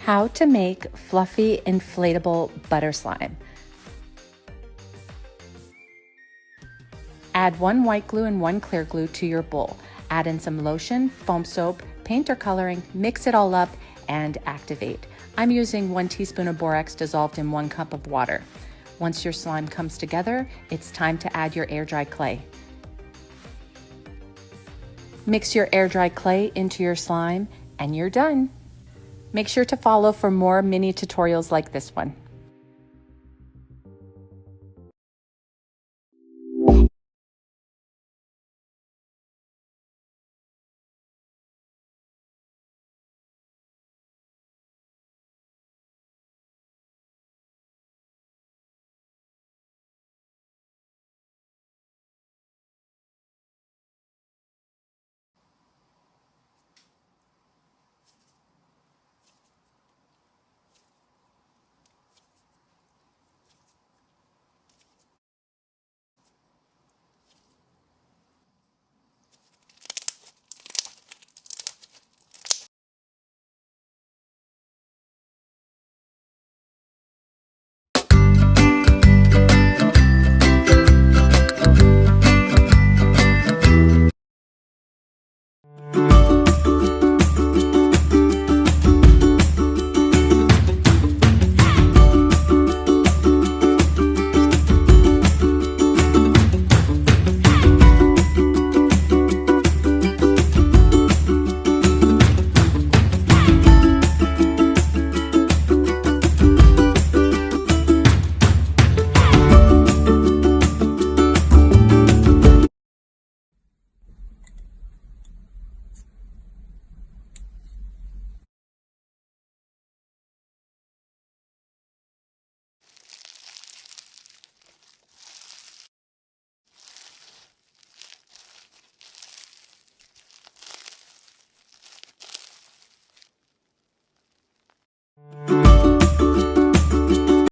How to make fluffy inflatable butter slime. Add 1 white glue and 1 clear glue to your bowl. Add in some lotion, foam soap, paint or coloring, mix it all up and activate. I'm using 1 teaspoon of borax dissolved in 1 cup of water. Once your slime comes together, it's time to add your air dry clay. Mix your air dry clay into your slime and you're done. Make sure to follow for more mini tutorials like this one.